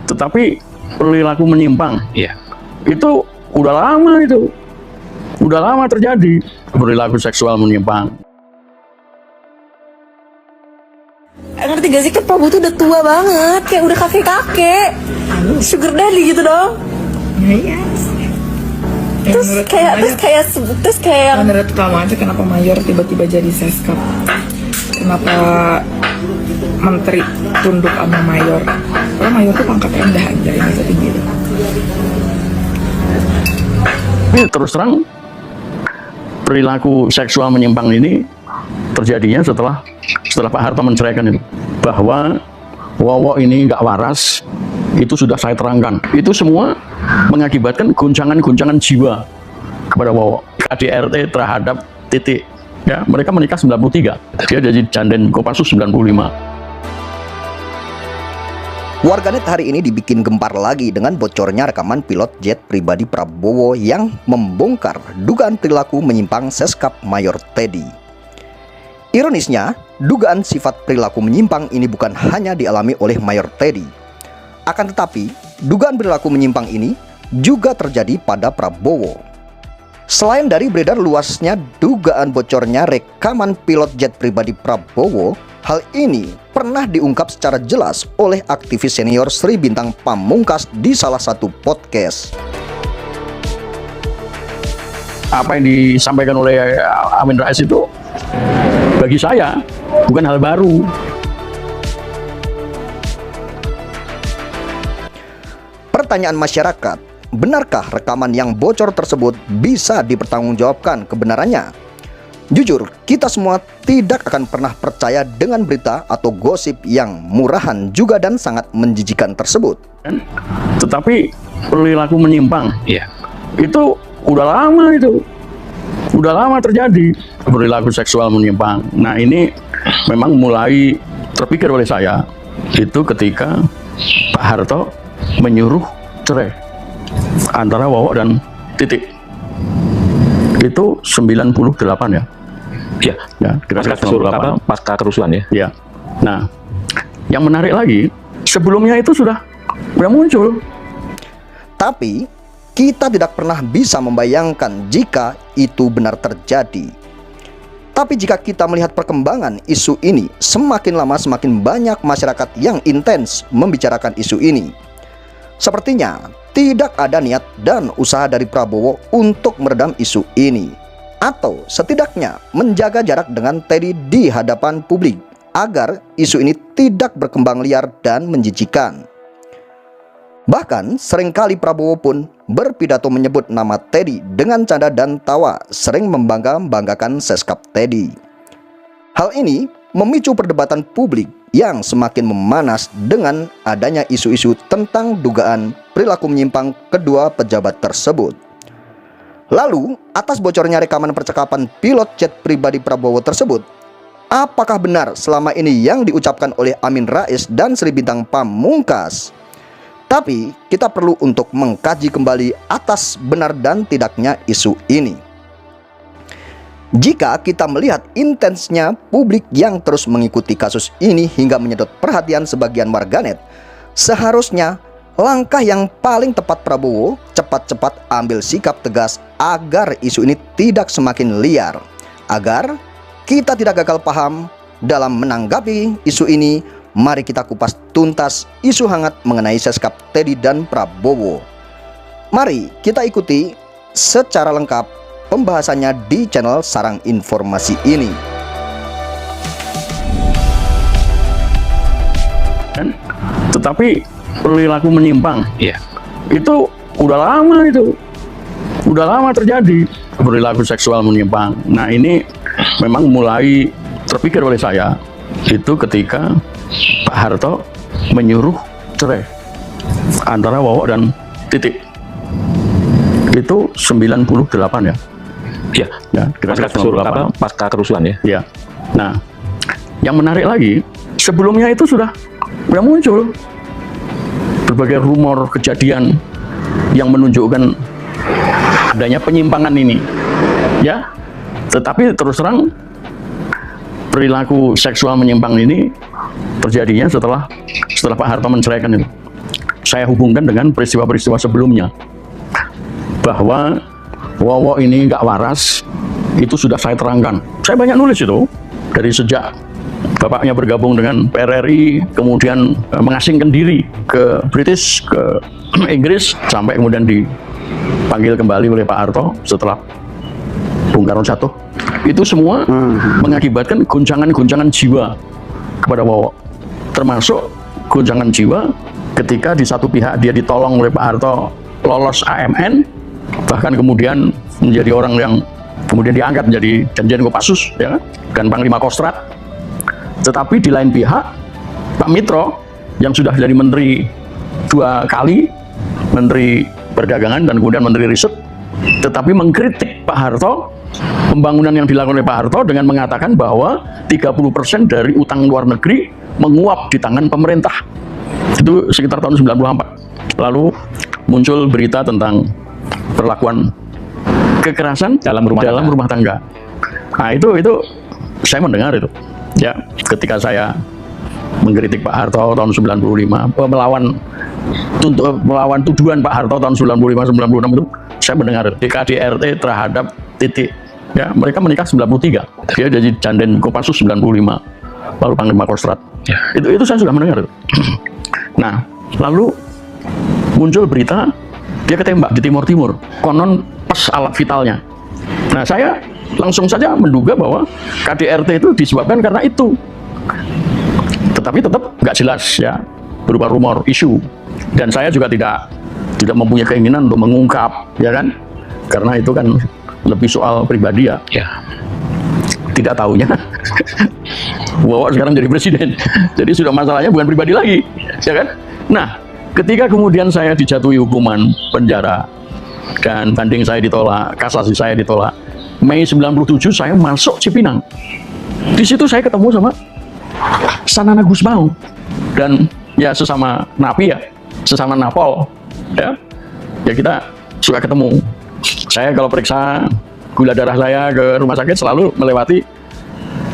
Tetapi perilaku menyimpang, Iya. itu udah lama terjadi perilaku seksual menyimpang. Ngerti gak sih, kan Prabowo tuh udah tua banget, kayak udah kakek-kakek, sugar daddy gitu dong. Iya. Terus kayak Menurut kamu aja kenapa mayor tiba-tiba jadi seskap? Kenapa menteri tunduk sama mayor? Karena mayor tuh pangkat rendah aja, ini setinggi itu. Ini terus terang perilaku seksual menyimpang ini terjadinya setelah Pak Harto menceraikan itu, bahwa Wowo ini nggak waras. Itu sudah saya terangkan. Itu semua mengakibatkan goncangan-goncangan jiwa kepada Wowo. KDRT terhadap Titik, ya, mereka menikah 93, dia jadi janden Kopassus 95. Warganet hari ini dibikin gempar lagi dengan bocornya rekaman pilot jet pribadi Prabowo yang membongkar dugaan perilaku menyimpang Seskap Mayor Teddy. Ironisnya, dugaan sifat perilaku menyimpang ini bukan hanya dialami oleh Mayor Teddy. Akan tetapi, dugaan perilaku menyimpang ini juga terjadi pada Prabowo. Selain dari beredar luasnya dugaan bocornya rekaman pilot jet pribadi Prabowo, hal ini pernah diungkap secara jelas oleh aktivis senior Sri Bintang Pamungkas di salah satu podcast. Apa yang disampaikan oleh Amin Rais itu bagi saya bukan hal baru. Pertanyaan masyarakat, benarkah rekaman yang bocor tersebut bisa dipertanggungjawabkan kebenarannya? Jujur, kita semua tidak akan pernah percaya dengan berita atau gosip yang murahan juga dan sangat menjijikan tersebut. Tetapi perilaku menyimpang, Iya. itu udah lama terjadi perilaku seksual menyimpang. Nah, ini memang mulai terpikir oleh saya itu ketika Pak Harto menyuruh cerai antara Wowo dan Titik. Itu 98 ya. Iya. Ya, kira-kira Pasca kerusuhan ya. Ya. Nah, yang menarik lagi, sebelumnya itu sudah muncul. Tapi, kita tidak pernah bisa membayangkan jika itu benar terjadi. Tapi jika kita melihat perkembangan isu ini, semakin lama semakin banyak masyarakat yang intens membicarakan isu ini. Sepertinya tidak ada niat dan usaha dari Prabowo untuk meredam isu ini, atau setidaknya menjaga jarak dengan Teddy di hadapan publik agar isu ini tidak berkembang liar dan menjijikan. Bahkan seringkali Prabowo pun berpidato menyebut nama Teddy dengan canda dan tawa, sering membanggakan Seskap Teddy. Hal ini memicu perdebatan publik yang semakin memanas dengan adanya isu-isu tentang dugaan perilaku menyimpang kedua pejabat tersebut. Lalu, atas bocornya rekaman percakapan pilot jet pribadi Prabowo tersebut, apakah benar selama ini yang diucapkan oleh Amin Rais dan Sri Bintang Pamungkas? Tapi, kita perlu untuk mengkaji kembali atas benar dan tidaknya isu ini. Jika kita melihat intensnya publik yang terus mengikuti kasus ini hingga menyedot perhatian sebagian warganet, seharusnya langkah yang paling tepat Prabowo cepat-cepat ambil sikap tegas agar isu ini tidak semakin liar, agar kita tidak gagal paham dalam menanggapi isu ini. Mari kita kupas tuntas isu hangat mengenai Seskap Teddy dan Prabowo. Mari kita ikuti secara lengkap pembahasannya di channel Sarang Informasi ini. Tetapi perilaku menyimpang, Iya. itu udah lama terjadi perilaku seksual menyimpang. Nah, ini memang mulai terpikir oleh saya itu ketika Pak Harto menyuruh cerai antara Wowo dan Titik. Itu 98 ya. Iya. Ya, kira-kira 98. Pasca kerusuhan ya. Ya. Nah, yang menarik lagi, sebelumnya itu sudah muncul berbagai rumor kejadian yang menunjukkan adanya penyimpangan ini, ya. Tetapi terus terang perilaku seksual menyimpang ini terjadinya setelah Pak Harto menceraikan itu. Saya hubungkan dengan peristiwa-peristiwa sebelumnya, bahwa Wowo ini nggak waras, itu sudah saya terangkan. Saya banyak nulis itu, dari sejak bapaknya bergabung dengan PRRI, kemudian mengasingkan diri ke British, ke Inggris, sampai kemudian dipanggil kembali oleh Pak Harto setelah Bung Karno jatuh. Itu semua mengakibatkan goncangan-goncangan jiwa kepada Wowo, termasuk goncangan jiwa ketika di satu pihak dia ditolong oleh Pak Harto lolos AMN, bahkan kemudian menjadi orang yang kemudian diangkat menjadi Danjen Kopassus, ya, dan Panglima Kostrat. Tetapi di lain pihak, Pak Mitro yang sudah jadi menteri 2 kali, menteri perdagangan dan kemudian menteri riset, tetapi mengkritik Pak Harto, pembangunan yang dilakukan oleh Pak Harto dengan mengatakan bahwa 30% dari utang luar negeri menguap di tangan pemerintah. Itu sekitar tahun 94. Lalu muncul berita tentang perlakuan kekerasan dalam rumah tangga. Nah, itu saya mendengar itu. Ya, ketika saya mengkritik Pak Harto tahun 95, melawan tuduhan Pak Harto tahun 95-96 itu, saya mendengar di KDRT terhadap Titik. Ya, mereka menikah 93. Dia jadi Danjen Kopassus 95, lalu Panglima Kostrat. Ya. Itu saya sudah mendengar itu. Nah, lalu muncul berita dia ketembak di Timur Timur, konon pas alat vitalnya. Nah, saya langsung saja menduga bahwa KDRT itu disebabkan karena itu. Tetapi tetap nggak jelas, ya, berupa rumor, isu. Dan saya juga tidak mempunyai keinginan untuk mengungkap, ya kan? Karena itu kan lebih soal pribadi, ya. Tidak tahunya Wowo sekarang jadi presiden. Jadi sudah masalahnya bukan pribadi lagi, ya kan? Nah, ketika kemudian saya dijatuhi hukuman penjara dan banding saya ditolak, kasasi saya ditolak, Mei 97 saya masuk Cipinang. Di situ saya ketemu sama Sanana Gusmao dan ya sesama napi, ya, sesama napol, ya kita suka ketemu. Saya kalau periksa gula darah saya ke rumah sakit selalu melewati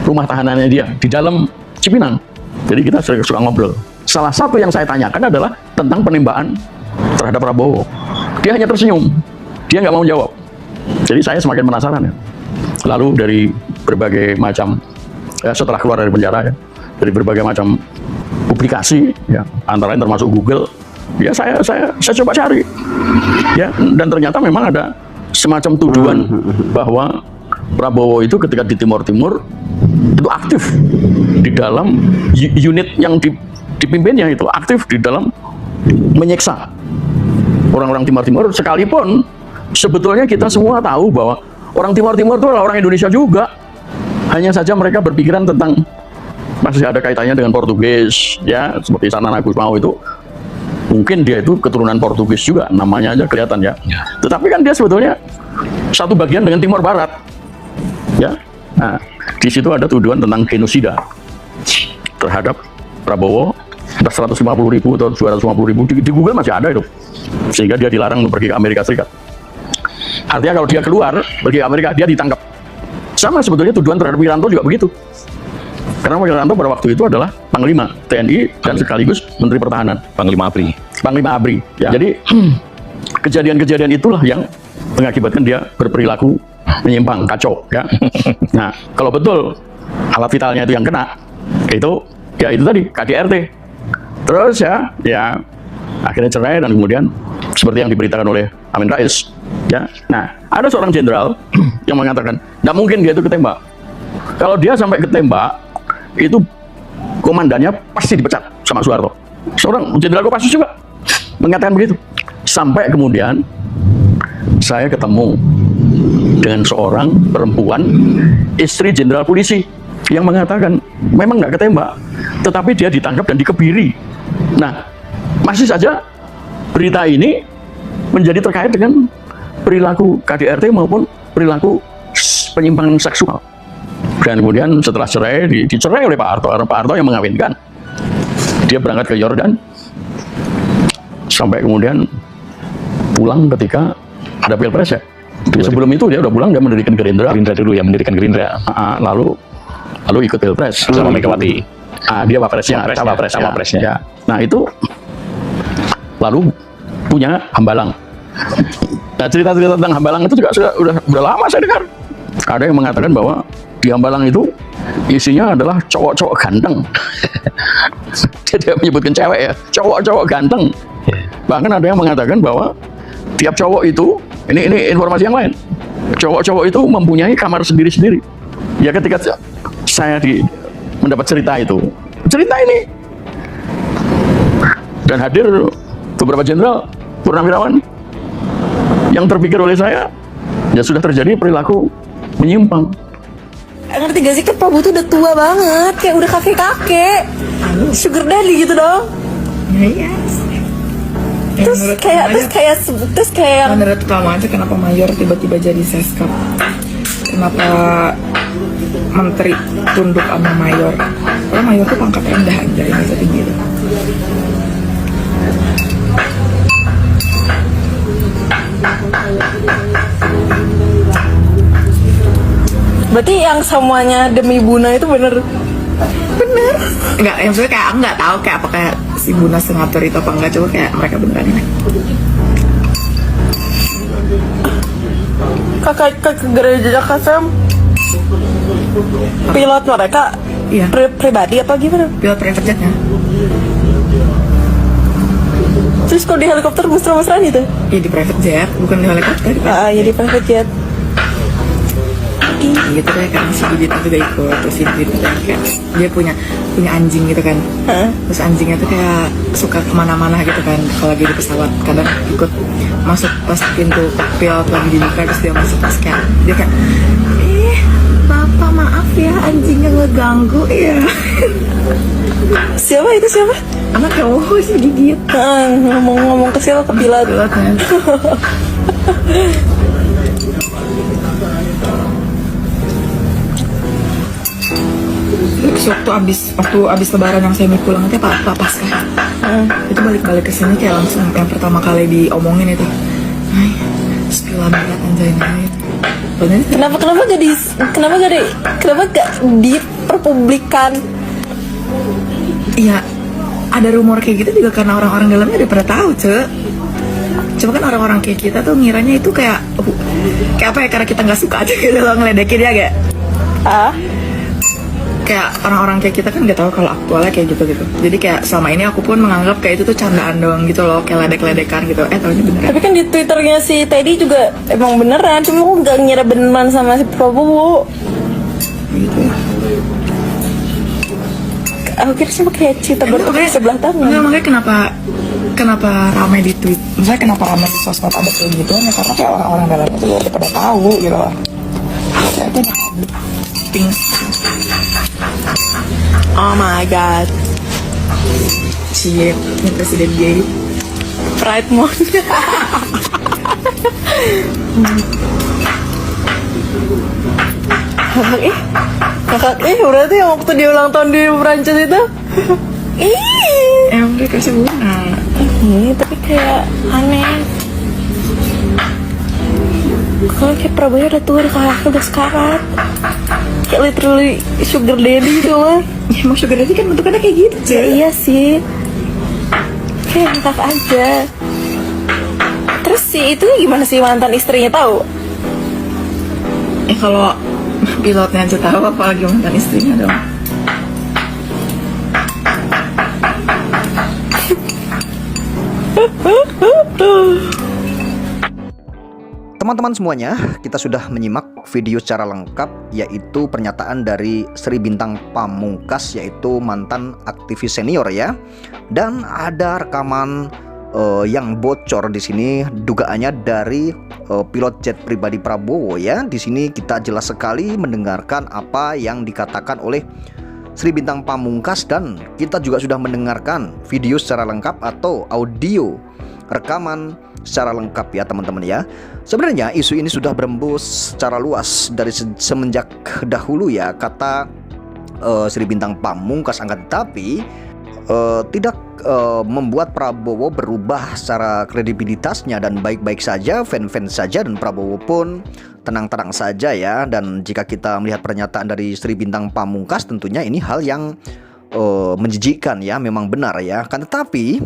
rumah tahanannya dia di dalam Cipinang. Jadi kita suka ngobrol. Salah satu yang saya tanyakan adalah tentang penembakan terhadap Prabowo. Dia hanya tersenyum, dia nggak mau jawab. Jadi saya semakin penasaran, ya. Lalu dari berbagai macam, ya, setelah keluar dari penjara, ya, dari berbagai macam publikasi, ya, antara lain termasuk Google, ya saya coba cari, ya, dan ternyata memang ada semacam tuduhan bahwa Prabowo itu ketika di Timur Timur itu aktif di dalam unit yang dipimpinnya, itu aktif di dalam menyiksa orang-orang Timur Timur, sekalipun sebetulnya kita semua tahu bahwa orang Timur Timur itu adalah orang Indonesia juga. Hanya saja mereka berpikiran tentang masih ada kaitannya dengan Portugis, ya, seperti Sanana Gusmao itu mungkin dia itu keturunan Portugis juga, namanya aja kelihatan, ya. Tetapi kan dia sebetulnya satu bagian dengan Timur Barat, ya. Nah, di situ ada tuduhan tentang genosida terhadap Prabowo, 150.000 atau 250.000 di Google masih ada itu, sehingga dia dilarang untuk pergi ke Amerika Serikat. Artinya kalau dia keluar pergi ke Amerika, dia ditangkap. Sama sebetulnya tuduhan terhadap Wiranto juga begitu, karena Wiranto pada waktu itu adalah Panglima TNI dan sekaligus Menteri Pertahanan, Panglima ABRI, ya. Jadi kejadian-kejadian itulah yang mengakibatkan dia berperilaku menyimpang, kacau, ya. Nah, kalau betul alat vitalnya itu yang kena, itu tadi KDRT. Terus ya akhirnya cerai dan kemudian seperti yang diberitakan oleh Amin Rais, ya. Nah, ada seorang jenderal yang mengatakan tidak mungkin dia itu ketembak. Kalau dia sampai ketembak, itu komandannya pasti dipecat sama Soeharto. Seorang jenderal Kopassus juga mengatakan begitu. Sampai kemudian saya ketemu dengan seorang perempuan, istri jenderal polisi, yang mengatakan memang nggak ketembak, tetapi dia ditangkap dan dikebiri. Nah, masih saja berita ini menjadi terkait dengan perilaku KDRT maupun perilaku penyimpangan seksual. Dan kemudian setelah cerai, dicerai oleh Pak Harto, karena Pak Harto yang mengawinkan. Dia berangkat ke Yordan, sampai kemudian pulang ketika ada Pilpres, ya. Sebelum itu dia udah pulang, dia mendirikan Gerindra. Gerindra dulu yang mendirikan Gerindra. Lalu ikut Pilpres sama Megawati. Dia wapresnya, Cawapresnya. Ya. Nah itu lalu punya Hambalang. Nah cerita-cerita tentang Hambalang itu juga udah lama saya dengar. Ada yang mengatakan bahwa di Hambalang itu isinya adalah cowok-cowok ganteng. Dia menyebutkan cewek ya, cowok-cowok ganteng. Bahkan ada yang mengatakan bahwa tiap cowok itu, ini informasi yang lain, cowok-cowok itu mempunyai kamar sendiri-sendiri. Ya ketika saya mendapat cerita ini, dan hadir beberapa jenderal purnawirawan yang terpikir oleh saya, ya sudah terjadi perilaku menyimpang. Ngerti gak sih, kan Prabu tuh udah tua banget, kayak udah kakek-kakek, sugar daddy gitu dong. Iya. Terus kayak Menurut kamu aja kenapa mayor tiba-tiba jadi seskap? Kenapa menteri tunduk sama mayor? Karena mayor tuh pangkat rendah aja, ini setinggi itu. berarti yang semuanya demi Buna itu bener. Enggak, yang maksudnya kayak aku nggak tahu kayak apakah si Buna sengatur itu apa enggak, coba kayak mereka beneran ini. Kakak gereja KSM pilot mereka Iya. Pribadi apa gimana? Pilot private jetnya. Terus kalau di helikopter mesra-mesraan gitu? Iya di private jet, bukan di helikopter. Ya di private jet. Gitu deh kan, si Didit juga ikut. Terus si Didit juga kayak dia punya anjing gitu kan. Terus anjingnya tuh kayak suka kemana-mana gitu kan. Kalau lagi di pesawat kadang ikut masuk pas pintu pilot lagi dibuka, terus dia masuk, terus kayak dia kayak Bapak maaf ya anjingnya ngeganggu ya. Siapa itu siapa? Anak cowok si Didit. Ngomong ke siapa, ke pilot? Pilotnya. Terus waktu abis lebaran yang saya pulang itu apa Paskah. Itu balik ke sini kayak langsung yang pertama kali diomongin itu. Ay, spill banget anjay. Kenapa gak diperpublikkan? Iya, ada rumor kayak gitu juga karena orang-orang dalamnya udah pada tahu, Cuma kan orang-orang kayak kita tuh ngiranya itu kayak apa ya, karena kita nggak suka aja gitu loh ngeledekin ya gak? Kayak orang-orang kayak kita kan nggak tahu kalau aktualnya kayak gitu. Jadi kayak selama ini aku pun menganggap kayak itu tuh candaan doang gitu loh, kayak ledek-ledekan gitu. Taunya beneran. Tapi kan di Twitternya si Teddy juga emang beneran, cuma aku gak ngira beneran sama si Prabowo. Gitu. Aku kira cuma kayak cerita bertukar sebelah tangan. Enggak, makanya kenapa ramai di tweet, misalnya kenapa ramai di sosmed ada kayak gitu, ya karena kayak orang-orang dalamnya tuh udah pada tahu gitu loh. Kayak itu ping. Oh my god, Cie, ini presiden gay. Pride Month. Kakak berarti yang waktu dia ulang tahun di Prancis itu. Emang dia kasih bunga. Tapi kayak aneh. Kalau kayak Prabowo udah tua, kakak udah sekarat. Kayak literally sugar daddy gitu lah. Ya emang sugar daddy kan bentukannya kayak gitu, Ya, iya sih. Kayak ngakak aja. Terus si itu gimana sih, mantan istrinya tahu? Kalau pilotnya aja tahu, apalagi mantan istrinya dong. Teman-teman semuanya, kita sudah menyimak video secara lengkap, yaitu pernyataan dari Sri Bintang Pamungkas, yaitu mantan aktivis senior ya. Dan ada rekaman yang bocor di sini, dugaannya dari pilot jet pribadi Prabowo ya. Di sini kita jelas sekali mendengarkan apa yang dikatakan oleh Sri Bintang Pamungkas, dan kita juga sudah mendengarkan video secara lengkap atau audio rekaman secara lengkap ya teman-teman ya. Sebenarnya isu ini sudah berembus secara luas dari semenjak dahulu ya, kata Sri Bintang Pamungkas, angkat tapi tidak membuat Prabowo berubah secara kredibilitasnya, dan baik-baik saja, fans saja, dan Prabowo pun tenang-tenang saja ya. Dan jika kita melihat pernyataan dari Sri Bintang Pamungkas, tentunya ini hal yang menjijikkan ya, memang benar ya. Kan tetapi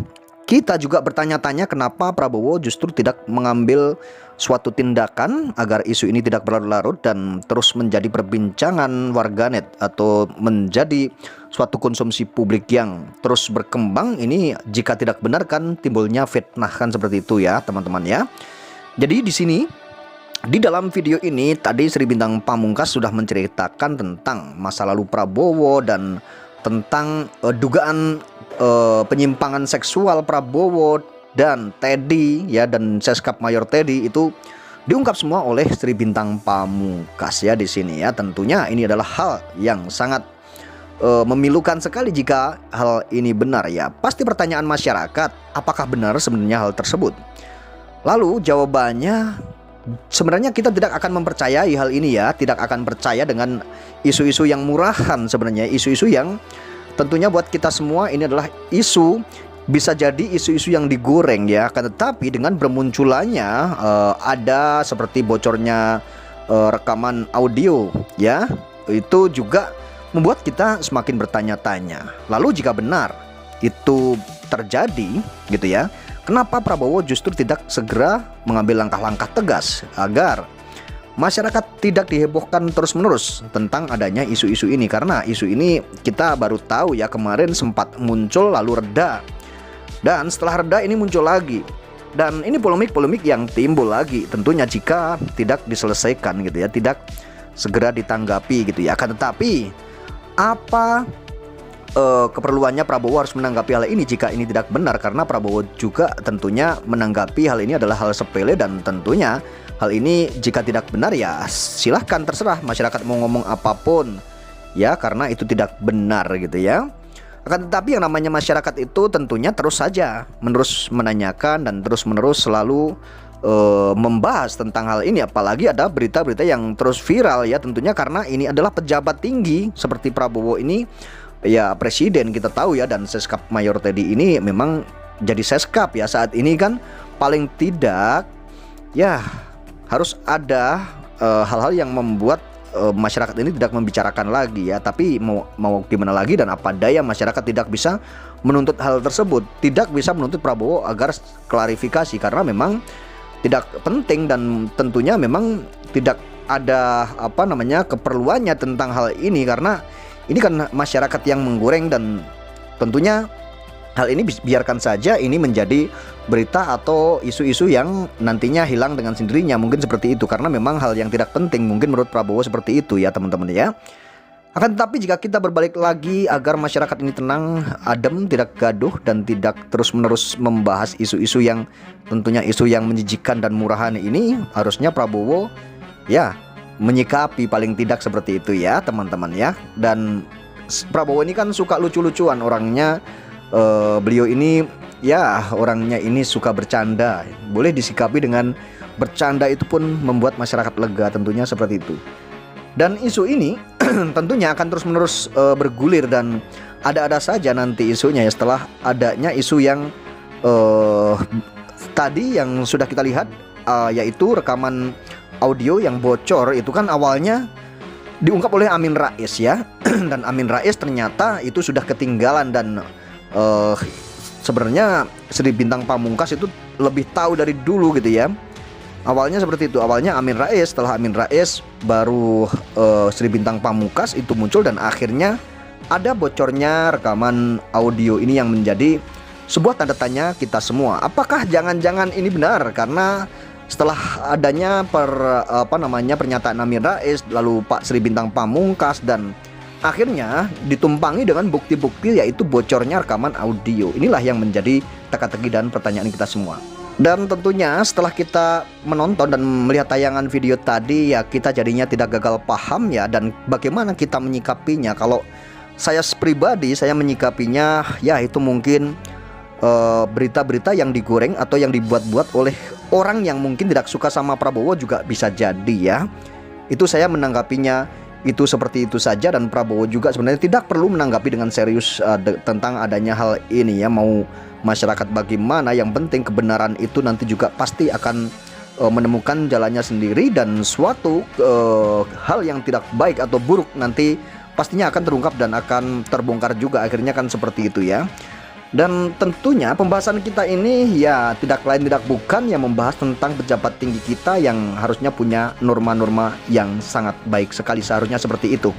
kita juga bertanya-tanya kenapa Prabowo justru tidak mengambil suatu tindakan agar isu ini tidak berlarut-larut dan terus menjadi perbincangan warganet atau menjadi suatu konsumsi publik yang terus berkembang. Ini jika tidak benar kan timbulnya fitnah kan, seperti itu ya teman-teman ya. Jadi di sini di dalam video ini tadi Sri Bintang Pamungkas sudah menceritakan tentang masa lalu Prabowo dan tentang dugaan penyimpangan seksual Prabowo dan Teddy ya, dan Seskap Mayor Teddy itu diungkap semua oleh Sri Bintang Pamungkas ya di sini ya. Tentunya ini adalah hal yang sangat memilukan sekali jika hal ini benar ya. Pasti pertanyaan masyarakat, apakah benar sebenarnya hal tersebut? Lalu jawabannya, sebenarnya kita tidak akan mempercayai hal ini ya, tidak akan percaya dengan isu-isu yang murahan sebenarnya, isu-isu yang tentunya buat kita semua ini adalah isu, bisa jadi isu-isu yang digoreng ya. Kan tetapi dengan bermunculannya ada seperti bocornya rekaman audio ya, itu juga membuat kita semakin bertanya-tanya. Lalu jika benar itu terjadi gitu ya, kenapa Prabowo justru tidak segera mengambil langkah-langkah tegas agar masyarakat tidak dihebohkan terus-menerus tentang adanya isu-isu ini? Karena isu ini kita baru tahu ya, kemarin sempat muncul lalu reda, dan setelah reda ini muncul lagi, dan ini polemik-polemik yang timbul lagi tentunya jika tidak diselesaikan gitu ya, tidak segera ditanggapi gitu ya. Akan tetapi apa keperluannya Prabowo harus menanggapi hal ini jika ini tidak benar? Karena Prabowo juga tentunya menanggapi hal ini adalah hal sepele, dan tentunya hal ini jika tidak benar ya silahkan, terserah masyarakat mau ngomong apapun ya, karena itu tidak benar gitu ya. Akan tetapi yang namanya masyarakat itu tentunya terus saja menerus menanyakan dan terus menerus selalu membahas tentang hal ini. Apalagi ada berita-berita yang terus viral ya, tentunya karena ini adalah pejabat tinggi seperti Prabowo ini ya, presiden kita tahu ya, dan Seskap Mayor Teddy ini memang jadi Seskap ya saat ini kan. Paling tidak ya harus ada hal-hal yang membuat masyarakat ini tidak membicarakan lagi ya. Tapi mau gimana lagi, dan apa daya masyarakat tidak bisa menuntut hal tersebut, tidak bisa menuntut Prabowo agar klarifikasi, karena memang tidak penting dan tentunya memang tidak ada keperluannya tentang hal ini, karena ini kan masyarakat yang menggoreng, dan tentunya hal ini biarkan saja ini menjadi berita atau isu-isu yang nantinya hilang dengan sendirinya, mungkin seperti itu, karena memang hal yang tidak penting mungkin menurut Prabowo seperti itu ya teman-teman ya. Akan tetapi jika kita berbalik lagi agar masyarakat ini tenang, adem, tidak gaduh, dan tidak terus-menerus membahas isu-isu yang tentunya isu yang menjijikan dan murahan ini, harusnya Prabowo ya menyikapi paling tidak seperti itu ya teman-teman ya. Dan Prabowo ini kan suka lucu-lucuan orangnya, beliau ini ya orangnya ini suka bercanda, boleh disikapi dengan bercanda, itu pun membuat masyarakat lega tentunya seperti itu. Dan isu ini tentunya akan terus-menerus bergulir, dan ada-ada saja nanti isunya ya setelah adanya isu yang tadi yang sudah kita lihat, yaitu rekaman audio yang bocor itu kan awalnya diungkap oleh Amin Rais ya. Dan Amin Rais ternyata itu sudah ketinggalan, dan sebenarnya Sri Bintang Pamungkas itu lebih tahu dari dulu gitu ya. Awalnya seperti itu, awalnya Amin Rais, setelah Amin Rais baru Sri Bintang Pamungkas itu muncul, dan akhirnya ada bocornya rekaman audio ini yang menjadi sebuah tanda tanya kita semua. Apakah jangan-jangan ini benar? Karena setelah adanya pernyataan Amin Rais, lalu Pak Sri Bintang Pamungkas, dan akhirnya ditumpangi dengan bukti-bukti yaitu bocornya rekaman audio. Inilah yang menjadi teka-teki dan pertanyaan kita semua. Dan tentunya setelah kita menonton dan melihat tayangan video tadi ya, kita jadinya tidak gagal paham ya, dan bagaimana kita menyikapinya. Kalau saya pribadi, saya menyikapinya ya itu mungkin berita-berita yang digoreng atau yang dibuat-buat oleh orang yang mungkin tidak suka sama Prabowo juga bisa jadi ya. Itu saya menanggapinya itu seperti itu saja, dan Prabowo juga sebenarnya tidak perlu menanggapi dengan serius tentang adanya hal ini ya. Mau masyarakat bagaimana, yang penting kebenaran itu nanti juga pasti akan menemukan jalannya sendiri, dan suatu hal yang tidak baik atau buruk nanti pastinya akan terungkap dan akan terbongkar juga, akhirnya kan seperti itu ya. Dan tentunya pembahasan kita ini ya tidak lain tidak bukan yang membahas tentang pejabat tinggi kita yang harusnya punya norma-norma yang sangat baik sekali, seharusnya seperti itu.